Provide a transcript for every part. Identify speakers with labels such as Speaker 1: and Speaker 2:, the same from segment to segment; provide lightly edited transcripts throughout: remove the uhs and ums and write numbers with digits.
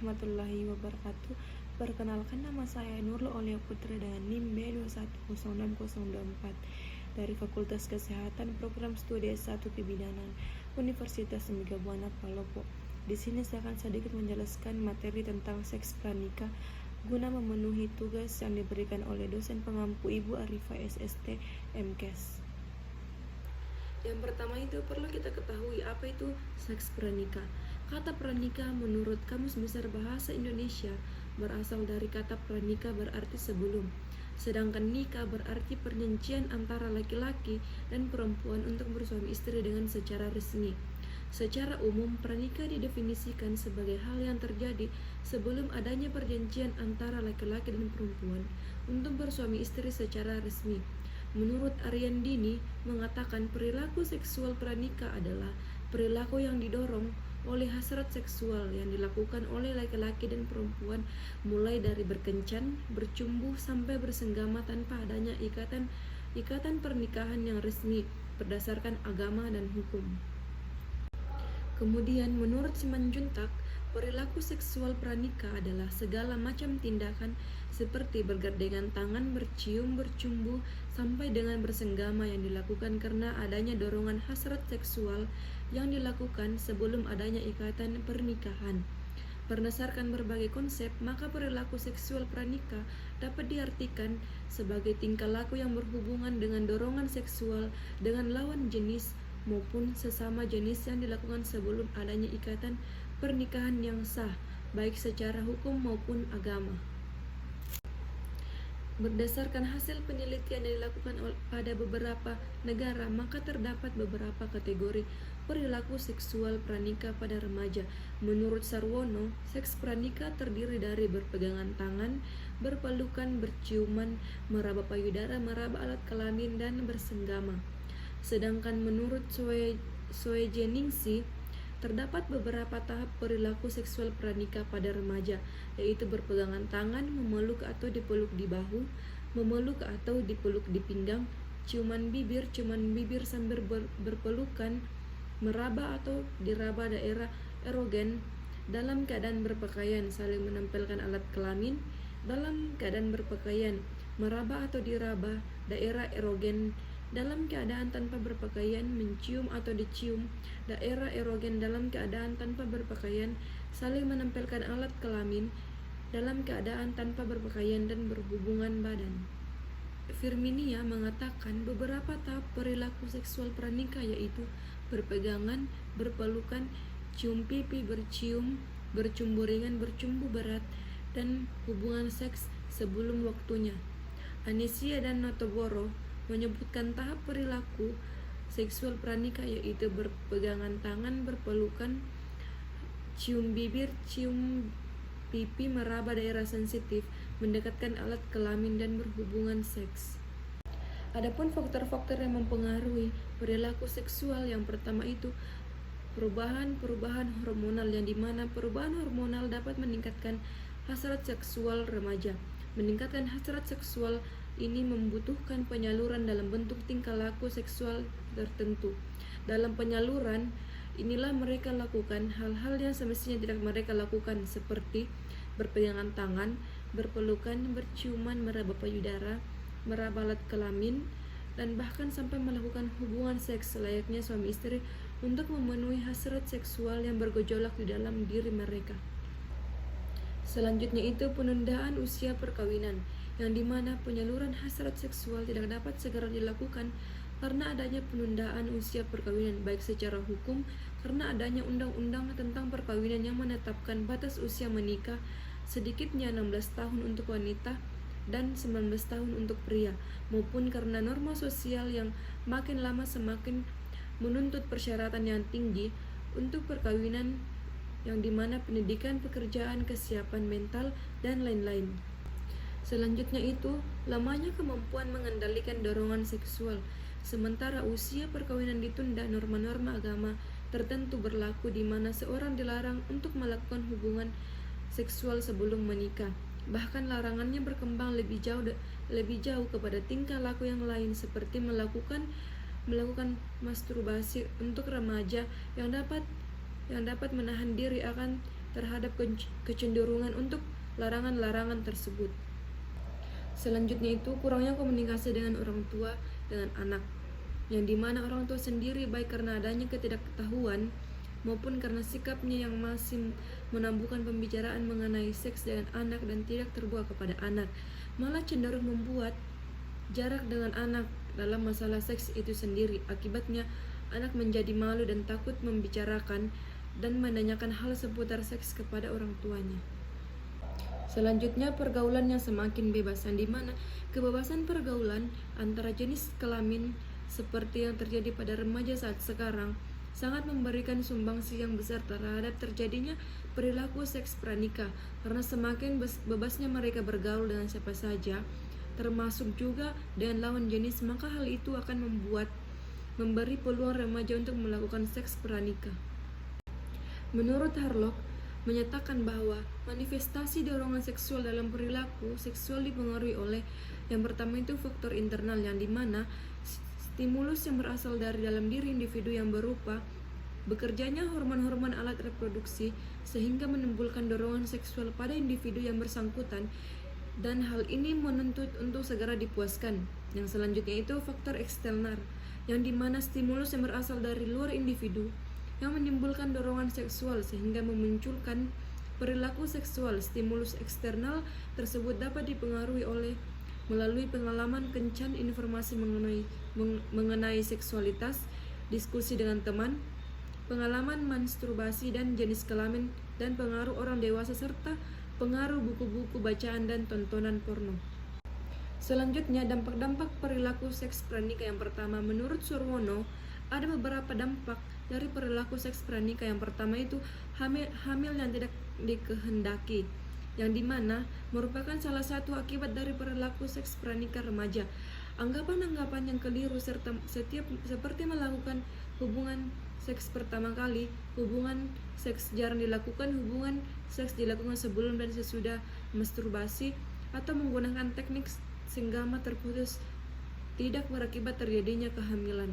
Speaker 1: warahmatullahi wabarakatuh. Perkenalkan, nama saya Nurul Aulia Putra dan NIM B210604 dari Fakultas Kesehatan Program Studi S1 Kebidanan Universitas Semiga Buana Palopo. Di sini saya akan sedikit menjelaskan materi tentang seks pranikah guna memenuhi tugas yang diberikan oleh dosen pengampu Ibu Arifah SST MKes. Yang pertama itu perlu kita ketahui apa itu seks pranikah. Kata pranikah menurut Kamus Besar Bahasa Indonesia berasal dari kata pranikah berarti sebelum. Sedangkan nikah berarti perjanjian antara laki-laki dan perempuan untuk bersuami istri dengan secara resmi. Secara umum, pranikah didefinisikan sebagai hal yang terjadi sebelum adanya perjanjian antara laki-laki dan perempuan untuk bersuami istri secara resmi. Menurut Aryandini mengatakan perilaku seksual pranikah adalah perilaku yang didorong oleh hasrat seksual yang dilakukan oleh laki-laki dan perempuan mulai dari berkencan, bercumbu sampai bersenggama tanpa adanya ikatan pernikahan yang resmi berdasarkan agama dan hukum. Kemudian menurut Simanjuntak, perilaku seksual pranikah adalah segala macam tindakan seperti bergandengan tangan, bercium, bercumbu, sampai dengan bersenggama yang dilakukan karena adanya dorongan hasrat seksual yang dilakukan sebelum adanya ikatan pernikahan. Berdasarkan berbagai konsep, maka perilaku seksual pranikah dapat diartikan sebagai tingkah laku yang berhubungan dengan dorongan seksual dengan lawan jenis maupun sesama jenis yang dilakukan sebelum adanya ikatan pernikahan yang sah, baik secara hukum maupun agama. Berdasarkan hasil penelitian yang dilakukan pada beberapa negara, maka terdapat beberapa kategori perilaku seksual pranikah pada remaja. Menurut Sarwono, seks pranikah terdiri dari berpegangan tangan, berpelukan, berciuman, meraba payudara, meraba alat kelamin, dan bersenggama. Sedangkan menurut Soejeningsi, terdapat beberapa tahap perilaku seksual pranikah pada remaja, yaitu berpegangan tangan, memeluk atau dipeluk di bahu, memeluk atau dipeluk di pinggang, ciuman bibir sambil berpelukan, meraba atau diraba daerah erogen dalam keadaan berpakaian, saling menempelkan alat kelamin dalam keadaan berpakaian, meraba atau diraba daerah erogen dalam keadaan tanpa berpakaian, mencium atau dicium daerah erogen dalam keadaan tanpa berpakaian, saling menempelkan alat kelamin dalam keadaan tanpa berpakaian, dan berhubungan badan. Firminia mengatakan beberapa tahap perilaku seksual pranikah yaitu berpegangan, berpelukan, cium pipi, bercium, bercumbu ringan, bercumbu berat, dan hubungan seks sebelum waktunya. Anesia dan Notoboro menyebutkan tahap perilaku seksual pranikah yaitu berpegangan tangan, berpelukan, cium bibir, cium pipi, meraba daerah sensitif, mendekatkan alat kelamin, dan berhubungan seks. Adapun faktor-faktor yang mempengaruhi perilaku seksual, yang pertama itu perubahan hormonal, yang dimana perubahan hormonal dapat meningkatkan hasrat seksual remaja. Meningkatkan hasrat seksual ini membutuhkan penyaluran dalam bentuk tingkah laku seksual tertentu. Dalam penyaluran inilah mereka lakukan hal-hal yang semestinya tidak mereka lakukan, seperti berpegangan tangan, berpelukan, berciuman, meraba payudara, meraba alat kelamin, dan bahkan sampai melakukan hubungan seks layaknya suami istri untuk memenuhi hasrat seksual yang bergejolak di dalam diri mereka. Selanjutnya itu penundaan usia perkawinan, yang dimana penyaluran hasrat seksual tidak dapat segera dilakukan karena adanya penundaan usia perkawinan, baik secara hukum karena adanya undang-undang tentang perkawinan yang menetapkan batas usia menikah sedikitnya 16 tahun untuk wanita dan 19 tahun untuk pria, maupun karena norma sosial yang makin lama semakin menuntut persyaratan yang tinggi untuk perkawinan, yang dimana pendidikan, pekerjaan, kesiapan mental, dan lain-lain. Selanjutnya itu lamanya kemampuan mengendalikan dorongan seksual. Sementara usia perkawinan ditunda, norma-norma agama tertentu berlaku di mana seorang dilarang untuk melakukan hubungan seksual sebelum menikah. Bahkan larangannya berkembang lebih jauh kepada tingkah laku yang lain, seperti melakukan masturbasi untuk remaja yang dapat menahan diri akan terhadap kecenderungan untuk larangan-larangan tersebut. Selanjutnya itu kurangnya komunikasi dengan orang tua dengan anak, yang dimana orang tua sendiri baik karena adanya ketidaktahuan maupun karena sikapnya yang masih menambuhkan pembicaraan mengenai seks dengan anak dan tidak terbuka kepada anak, malah cenderung membuat jarak dengan anak dalam masalah seks itu sendiri. Akibatnya anak menjadi malu dan takut membicarakan dan menanyakan hal seputar seks kepada orang tuanya. Selanjutnya pergaulan yang semakin bebas, yang dimana kebebasan pergaulan antara jenis kelamin seperti yang terjadi pada remaja saat sekarang sangat memberikan sumbangsi yang besar terhadap terjadinya perilaku seks pranikah, karena semakin bebasnya mereka bergaul dengan siapa saja, termasuk juga dengan lawan jenis, maka hal itu akan memberi peluang remaja untuk melakukan seks pranikah. Menurut Harlock, menyatakan bahwa manifestasi dorongan seksual dalam perilaku seksual dipengaruhi oleh yang pertama itu faktor internal, yang dimana stimulus yang berasal dari dalam diri individu yang berupa bekerjanya hormon-hormon alat reproduksi sehingga menimbulkan dorongan seksual pada individu yang bersangkutan, dan hal ini menuntut untuk segera dipuaskan. Yang selanjutnya itu faktor eksternal, yang dimana stimulus yang berasal dari luar individu yang menimbulkan dorongan seksual sehingga memunculkan perilaku seksual. Stimulus eksternal tersebut dapat dipengaruhi melalui pengalaman kencan informasi mengenai seksualitas, diskusi dengan teman, pengalaman masturbasi dan jenis kelamin, dan pengaruh orang dewasa serta pengaruh buku-buku bacaan dan tontonan porno. Selanjutnya, dampak-dampak perilaku seks pranikah. Yang pertama, menurut Surwono, ada beberapa dampak dari perilaku seks pranikah. Yang pertama itu hamil yang tidak dikehendaki, yang dimana merupakan salah satu akibat dari perilaku seks pranikah remaja. Anggapan-anggapan yang keliru seperti melakukan hubungan seks pertama kali, hubungan seks jarang dilakukan, hubungan seks dilakukan sebelum dan sesudah masturbasi, atau menggunakan teknik senggama terputus tidak berakibat terjadinya kehamilan.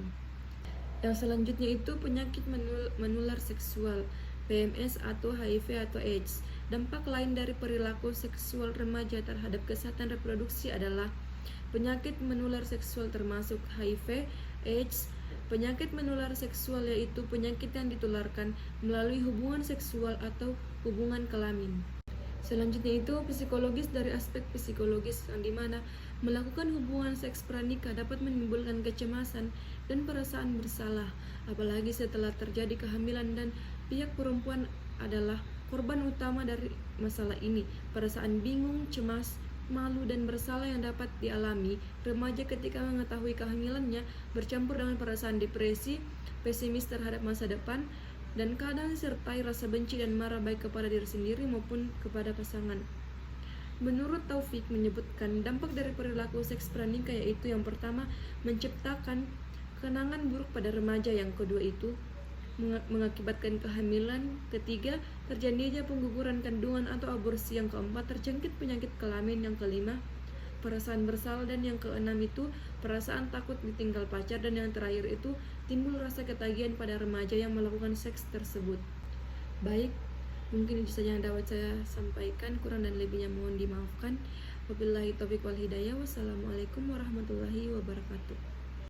Speaker 1: Yang selanjutnya itu penyakit menular seksual, PMS atau HIV atau AIDS. Dampak lain dari perilaku seksual remaja terhadap kesehatan reproduksi adalah penyakit menular seksual termasuk HIV, AIDS. Penyakit menular seksual yaitu penyakit yang ditularkan melalui hubungan seksual atau hubungan kelamin. Selanjutnya itu psikologis. Dari aspek psikologis, yang dimana melakukan hubungan seks pranikah dapat menimbulkan kecemasan dan perasaan bersalah, apalagi setelah terjadi kehamilan dan pihak perempuan adalah korban utama dari masalah ini. Perasaan bingung, cemas, malu, dan bersalah yang dapat dialami remaja ketika mengetahui kehamilannya bercampur dengan perasaan depresi, pesimis terhadap masa depan, dan kadang disertai rasa benci dan marah baik kepada diri sendiri maupun kepada pasangan. Menurut Taufik menyebutkan dampak dari perilaku seks pranikah yaitu yang pertama menciptakan kenangan buruk pada remaja, yang kedua itu mengakibatkan kehamilan, ketiga terjadinya pengguguran kandungan atau aborsi, yang keempat terjangkit penyakit kelamin, yang kelima perasaan bersalah, dan yang keenam itu perasaan takut ditinggal pacar, dan yang terakhir itu timbul rasa ketagihan pada remaja yang melakukan seks tersebut. Baik, mungkin itu saja yang dapat saya sampaikan, kurang dan lebihnya mohon dimaafkan. Wabillahi taufiq wal hidayah. Wassalamualaikum warahmatullahi wabarakatuh.